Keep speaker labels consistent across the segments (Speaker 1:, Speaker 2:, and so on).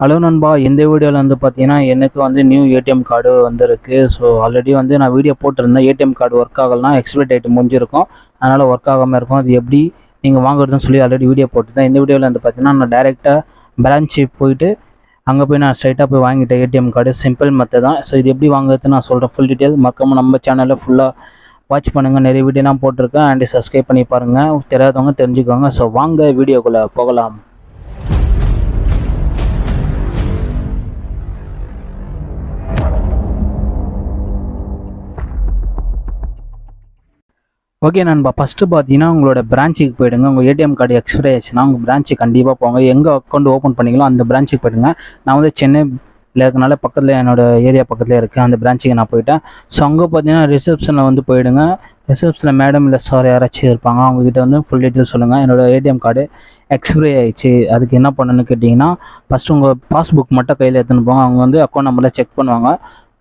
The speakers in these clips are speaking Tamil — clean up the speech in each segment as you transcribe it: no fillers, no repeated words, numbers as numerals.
Speaker 1: ஹலோ நண்பா, இந்த வீடியோவில் வந்து பார்த்தீங்கன்னா எனக்கு வந்து நியூ ஏடிஎம் கார்டு வந்திருக்கு. ஸோ ஆல்ரெடி வந்து நான் வீடியோ போட்டிருந்தேன். ஏடிஎம் கார்டு ஒர்க் ஆகலைனா எக்ஸ்பைரி டேட் முடிஞ்சிருக்கும், அதனால் ஒர்க் ஆகாமல் இருக்கும். அது எப்படி நீங்கள் வாங்குறதுன்னு சொல்லி ஆல்ரெடி வீடியோ போட்டிருந்தேன். இந்த வீடியோவில் வந்து பார்த்தீங்கன்னா நான் டைரெக்டாக பிரான்ச்சு போயிட்டு அங்கே போய் நான் ஸ்ட்ரைட்டாக போய் வாங்கிட்டேன் ஏடிஎம் கார்டு. சிம்பிள் மெத்தட் தான். ஸோ இது எப்படி வாங்குறதுன்னு நான் சொல்கிறேன். ஃபுல் டீட்டெயில் மறக்காமல் நம்ம சேனலில் ஃபுல்லாக வாட்ச் பண்ணுங்கள். நிறைய வீடியோலாம் போட்டிருக்கேன். அண்ட் சப்ஸ்கிரைப் பண்ணி பாருங்கள், தெரியாதவங்க தெரிஞ்சுக்கோங்க. ஸோ வாங்க வீடியோக்குள்ளே போகலாம். ஓகே நண்பா, ஃபஸ்ட்டு பார்த்தீங்கன்னா உங்களோட பிரான்ச்சுக்கு போயிடுங்க. உங்கள் ஏடிஎம் கார்டு எக்ஸ்பைரி ஆச்சுன்னா உங்கள் பிரான்ச்சுக்கு கண்டிப்பாக போங்க. எங்கே அக்கௌண்ட் ஓப்பன் பண்ணிங்களோ அந்த பிரான்ச்சுக்கு போயிடுங்க. நான் வந்து சென்னையில் இருக்கனால பக்கத்தில் என்னோடய ஏரியா பக்கத்தில் இருக்குது, அந்த பிரான்ச்சுக்கு நான் போயிட்டேன். ஸோ அங்கே பார்த்தீங்கன்னா ரிசப்ஷனில் வந்து போயிடுங்க. ரிசப்ஷனில் மேடம் இல்லை சார் யாராச்சும் இருப்பாங்க, அவங்ககிட்ட வந்து ஃபுல் டீட்டெயில் சொல்லுங்கள். என்னோடய ஏடிஎம் கார்டு எக்ஸ்பைரி ஆகிடுச்சு, அதுக்கு என்ன பண்ணணும்னு கேட்டிங்கன்னா ஃபஸ்ட்டு உங்கள் பாஸ்புக் மட்டும் கையில் எடுத்துன்னு போங்க. அவங்க வந்து அக்கௌண்ட் நம்பரில் செக் பண்ணுவாங்க.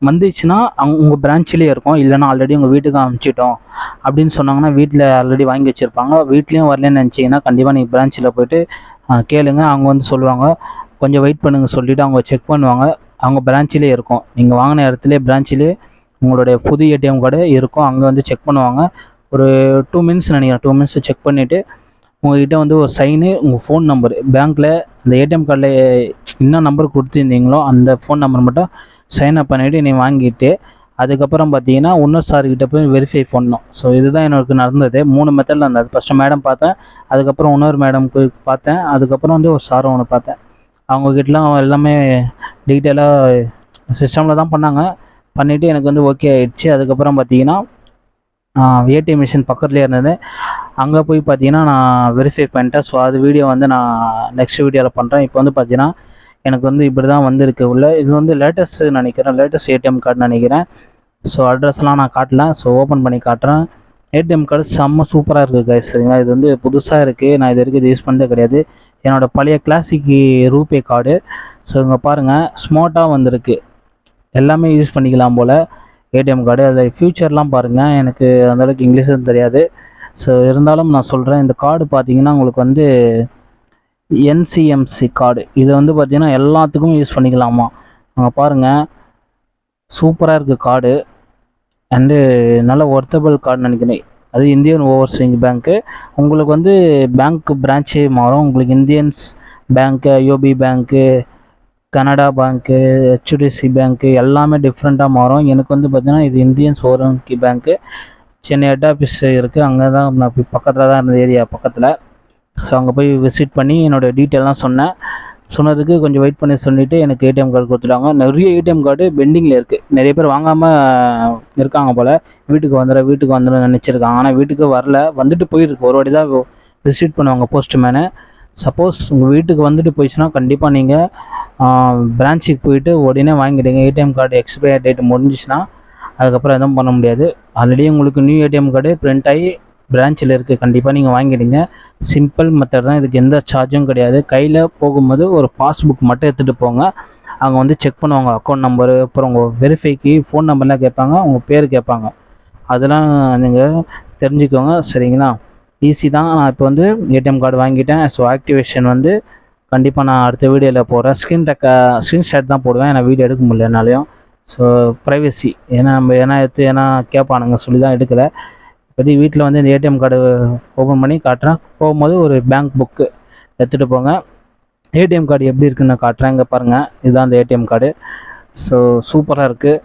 Speaker 1: வந்துச்சுன்னா உங்கள் பிரான்ச்சிலே இருக்கும், இல்லைனா ஆல்ரெடி உங்கள் வீட்டுக்கு அனுப்பிச்சிட்டோம் அப்படின்னு சொன்னாங்கன்னா வீட்டில் ஆல்ரெடி வாங்கி வச்சுருப்பாங்க. வீட்லேயும் வரலன்னு நினச்சிங்கன்னா கண்டிப்பாக நீங்கள் பிரான்ச்சில் போய்ட்டு கேளுங்க. அவங்க வந்து சொல்லுவாங்க, கொஞ்சம் வெயிட் பண்ணுங்க சொல்லிவிட்டு அவங்க செக் பண்ணுவாங்க. அவங்க பிரான்ச்சிலே இருக்கும், நீங்கள் வாங்கின இடத்துல பிரான்ச்சிலே உங்களுடைய புது ஏடிஎம் கார்டு இருக்கும். அங்கே வந்து செக் பண்ணுவாங்க. ஒரு 2 மினிட்ஸ் நினைக்கிறேன். 2 மினிட்ஸ் செக் பண்ணிவிட்டு உங்கள்கிட்ட வந்து ஒரு சைனு, உங்கள் ஃபோன் நம்பர், பேங்க்கில் அந்த ஏடிஎம் கார்டில் என்ன நம்பர் கொடுத்துருந்தீங்களோ அந்த ஃபோன் நம்பர் மட்டும் சைன் அப் பண்ணிவிட்டு நீ வாங்கிட்டு அதுக்கப்புறம் பார்த்தீங்கன்னா இன்னொரு சார்கிட்ட போய் வெரிஃபை பண்ணணும். ஸோ இதுதான் எனக்கு நடந்தது. 3 மெத்தடில் இருந்தது. ஃபஸ்ட்டு மேடம் பார்த்தேன், அதுக்கப்புறம் இன்னொரு மேடம் போய் பார்த்தேன், அதுக்கப்புறம் வந்து ஒரு சார் ஒன்று பார்த்தேன். அவங்கக்கிட்டலாம் எல்லாமே டீட்டெயிலாக சிஸ்டமில் தான் பண்ணாங்க. பண்ணிவிட்டு எனக்கு வந்து ஓகே ஆகிடுச்சு. அதுக்கப்புறம் பார்த்தீங்கன்னா ஏடிஎம் மிஷின் பக்கத்துலேயே இருந்தது, அங்கே போய் பார்த்தீங்கன்னா நான் வெரிஃபை பண்ணிட்டேன். ஸோ அது வீடியோ வந்து நான் நெக்ஸ்ட் வீடியோவில் பண்ணுறேன். இப்போ வந்து பார்த்தீங்கன்னா எனக்கு வந்து இப்படி தான் வந்திருக்கு உள்ள. இது வந்து லேட்டஸ்ட் நினைக்கிறேன், லேட்டஸ்ட் ஏடிஎம் கார்டு நினைக்கிறேன். ஸோ அட்ரஸ்லாம் நான் காட்டல, ஸோ ஓப்பன் பண்ணி காட்டுறேன். ஏடிஎம் கார்டு செம்ம சூப்பராக இருக்குது கைஸ், சரிங்களா? இது வந்து புதுசாக இருக்குது, நான் இது வரைக்கும் இது யூஸ் பண்ணதே கிடையாது. என்னோடய பழைய கிளாசிக்கு ரூபே கார்டு. ஸோ இங்கே பாருங்கள், ஸ்மார்ட்டாக வந்திருக்கு, எல்லாமே யூஸ் பண்ணிக்கலாம் போல் ஏடிஎம் கார்டு. அதில் ஃபியூச்சர்லாம் பாருங்கள், எனக்கு அந்தளவுக்கு இங்கிலீஷும் தெரியாது. ஸோ இருந்தாலும் நான் சொல்கிறேன், இந்த கார்டு பார்த்தீங்கன்னா உங்களுக்கு வந்து என்சிஎம்சி கார்டு. இது வந்து பார்த்திங்கன்னா எல்லாத்துக்கும் யூஸ் பண்ணிக்கலாமா. அங்கே பாருங்கள், சூப்பராக இருக்குது கார்டு. அண்டு நல்ல ஒர்த்தபிள் கார்டு நினைக்கிறேன். அது இந்தியன் ஓவர்சீஸ் பேங்க்கு. உங்களுக்கு வந்து பேங்க் பிரான்ச்சே மாறும். உங்களுக்கு இந்தியன்ஸ் பேங்க்கு, ஐஓபி பேங்க்கு, கனடா பேங்க்கு, ஹெச்டிஎஃப்சி பேங்க்கு எல்லாமே டிஃப்ரெண்ட்டாக மாறும். எனக்கு வந்து பார்த்திங்கன்னா இது இந்தியன்ஸ் ஓவர்சீஸ் பேங்க்கு. சென்னை ஹெட் ஆஃபீஸ் இருக்குது, அங்கே தான் நான் பக்கத்தில் தான் இருந்த ஏரியா பக்கத்தில். ஸோ அங்கே போய் விசிட் பண்ணி என்னோடய டீட்டெயிலாம் சொன்னதுக்கு கொஞ்சம் வெயிட் பண்ணி சொல்லிவிட்டு எனக்கு ஏடிஎம் கார்டு கொடுத்துட்டாங்க. நிறைய ஏடிஎம் கார்டு பெண்டிங்கில் இருக்குது. நிறைய பேர் வாங்காமல் இருக்காங்க போல். வீட்டுக்கு வந்துடும் நினச்சிருக்காங்க, ஆனால் வீட்டுக்கு வரல, வந்துட்டு போயிருக்கு. ஒரு வாட்டி தான் விசிட் பண்ணுவாங்க போஸ்ட்மேனு. சப்போஸ் உங்கள் வீட்டுக்கு வந்துட்டு போயிடுச்சுன்னா கண்டிப்பாக நீங்கள் பிரான்ச்சுக்கு போயிட்டு உடனே வாங்கிடுங்க. ஏடிஎம் கார்டு எக்ஸ்பைரி டேட் முடிஞ்சிச்சுன்னா அதுக்கப்புறம் எதுவும் பண்ண முடியாது. ஆல்ரெடி உங்களுக்கு நியூ ஏடிஎம் கார்டு பிரிண்ட் ஆகி பிரான்ச்சில் இருக்குது, கண்டிப்பாக நீங்கள் வாங்கிடுங்க. சிம்பிள் மெத்தட் தான், இதுக்கு எந்த சார்ஜும் கிடையாது. கையில் போகும்போது ஒரு பாஸ்புக் மட்டும் எடுத்துகிட்டு போங்க. அவங்க வந்து செக் பண்ணுவாங்க அக்கௌண்ட் நம்பரு, அப்புறம் உங்கள் வெரிஃபைக்கு ஃபோன் நம்பர்லாம் கேட்பாங்க, உங்கள் பேர் கேட்பாங்க. அதெல்லாம் நீங்கள் தெரிஞ்சுக்கோங்க, சரிங்களா? ஈஸி தான். நான் இப்போ வந்து ஏடிஎம் கார்டு வாங்கிட்டேன். ஸோ ஆக்டிவேஷன் வந்து கண்டிப்பாக நான் அடுத்த வீடியோவில் போடுறேன். ஸ்க்ரீன்ஷாட் தான் போடுவேன், ஏன்னா வீடியோ எடுக்க முடியல என்னாலையும். ஸோ ப்ரைவசி, ஏன்னா நம்ம ஏன்னா கேட்பானுங்க சொல்லி தான் எடுக்கலை. இப்போதி வீட்டில் வந்து இந்த ஏடிஎம் கார்டு ஓப்பன் பண்ணி காட்டுறேன். போகும்போது ஒரு பேங்க் புக்கு எடுத்துகிட்டு போங்க. ஏடிஎம் கார்டு எப்படி இருக்குன்னு நான் காட்டுறேன். இங்கே பாருங்கள், இதுதான் அந்த ஏடிஎம் கார்டு. ஸோ சூப்பராக இருக்குது,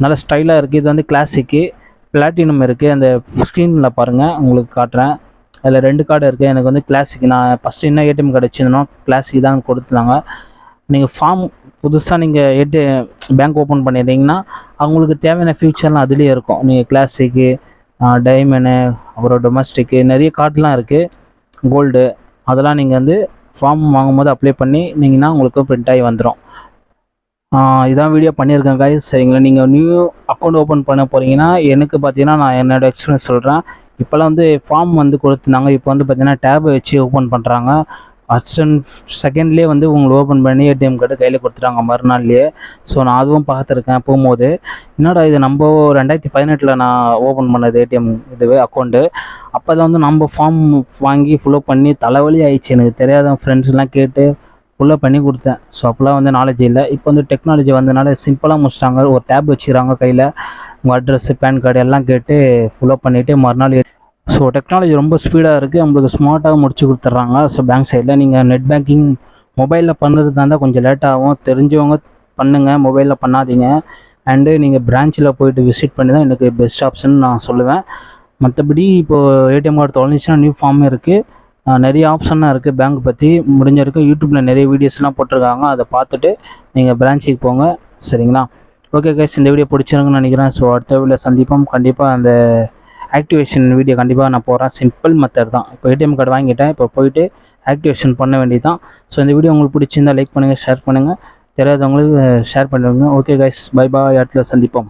Speaker 1: நல்ல ஸ்டைலாக இருக்குது. இது வந்து கிளாசிக்கு, பிளாட்டினம் இருக்குது. அந்த ஸ்க்ரீனில் பாருங்கள், உங்களுக்கு காட்டுறேன். அதில் 2 கார்டு இருக்குது. எனக்கு வந்து கிளாசிக், நான் ஃபஸ்ட்டு என்ன ஏடிஎம் கார்டு வச்சுருந்தோம் கிளாசிக் தான் கொடுத்துருந்தாங்க. நீங்கள் ஃபார்ம் புதுசாக நீங்கள் பேங்க் ஓப்பன் பண்ணிடுறீங்கன்னா அவங்களுக்கு தேவையான ஃபியூச்சர்லாம் அதுலேயே இருக்கும். நீங்கள் கிளாசிக்கு, டைமண்டு, அப்புறம் டொமஸ்டிக்கு நிறைய கார்டெலாம் இருக்குது, கோல்டு, அதெல்லாம் நீங்கள் வந்து ஃபார்ம் வாங்கும்போது அப்ளை பண்ணிங்கன்னா உங்களுக்கு பிரிண்ட் ஆகி வந்துடும். இதான் வீடியோ பண்ணியிருக்கேன் கைஸ், சரிங்களா? நீங்கள் நியூ அக்கௌண்ட் ஓப்பன் பண்ண போகிறீங்கன்னா எனக்கு பார்த்தீங்கன்னா நான் என்னோடய எக்ஸ்பீரியன்ஸ் சொல்கிறேன். இப்போல்லாம் வந்து ஃபார்ம் வந்து கொடுத்துருந்தாங்க, இப்போ வந்து பார்த்தீங்கன்னா டேப் வச்சு ஓப்பன் பண்ணுறாங்க. ஃபஸ்ட் அண்ட் செகண்ட்லேயே வந்து உங்களுக்கு ஓப்பன் பண்ணி ஏடிஎம் கார்டு கையில் கொடுத்துட்டாங்க மறுநாள்லேயே. ஸோ நான் அதுவும் பார்த்துருக்கேன் போகும்போது. என்னடா இது, நம்ம 2018 நான் ஓப்பன் பண்ணது ஏடிஎம் இதுவே அக்கௌண்ட்டு. அப்போ தான் வந்து நம்ம ஃபார்ம் வாங்கி ஃபுல்லப் பண்ணி தலைவலி ஆயிடுச்சு. எனக்கு தெரியாத ஃப்ரெண்ட்ஸ்லாம் கேட்டு ஃபுல்லாக பண்ணி கொடுத்தேன். ஸோ அப்போலாம் வந்து நாலேஜ் இல்லை. இப்போ வந்து டெக்னாலஜி வந்தனால சிம்பிளாக முடிச்சிட்டாங்க. ஒரு டேப் வச்சுக்கிறாங்க கையில், உங்கள் அட்ரஸ்ஸு, பேன் கார்டு எல்லாம் கேட்டு ஃபுல்லாக பண்ணிவிட்டு மறுநாள். ஸோ டெக்னாலஜி ரொம்ப ஸ்பீடாக இருக்குது, நம்மளுக்கு ஸ்மார்ட்டாக முடிச்சு கொடுத்துட்றாங்க. ஸோ பேங்க் சைடில் நீங்கள் நெட் பேங்கிங் மொபைலில் பண்ணுறதா இருந்தால் கொஞ்சம் லேட் ஆகும். தெரிஞ்சவங்க பண்ணுங்கள், மொபைலில் பண்ணாதீங்க. அண்டு நீங்கள் பிரான்ச்சில் போய்ட்டு விசிட் பண்ணி தான் எனக்கு பெஸ்ட் ஆப்ஷன் நான் சொல்லுவேன். மற்றபடி இப்போது ஏடிஎம் கார்டு தொலைஞ்சிச்சுன்னா நியூ ஃபார்ம் இருக்குது, நிறைய ஆப்ஷனாக இருக்குது. பேங்க் பற்றி முடிஞ்ச வரைக்கும் யூடியூப்பில் நிறைய வீடியோஸ்லாம் போட்டிருக்காங்க, அதை பார்த்துட்டு நீங்கள் பிரான்ச்சுக்கு போங்க. சரிங்களா? ஓகே கைஸ், இந்த வீடியோ பிடிச்சிருக்குன்னு நினைக்கிறேன். ஸோ அடுத்த வீடியோ சந்திப்போம். கண்டிப்பாக அந்த ஆக்டிவேஷன் வீடியோ கண்டிப்பாக நான் போகிறேன். சிம்பிள் மெத்தட் தான். இப்போ ஏடிஎம் கார்டு வாங்கிட்டேன், இப்போ போயிட்டு ஆக்டிவேஷன் பண்ண வேண்டியது தான். ஸோ இந்த வீடியோ உங்களுக்கு பிடிச்சிருந்தால் லைக் பண்ணுங்கள், ஷேர் பண்ணுங்கள், தெரியாதவங்களுக்கு ஷேர் பண்ணுங்க. ஓகே கைஸ், பை பாய், இடத்துல சந்திப்போம்.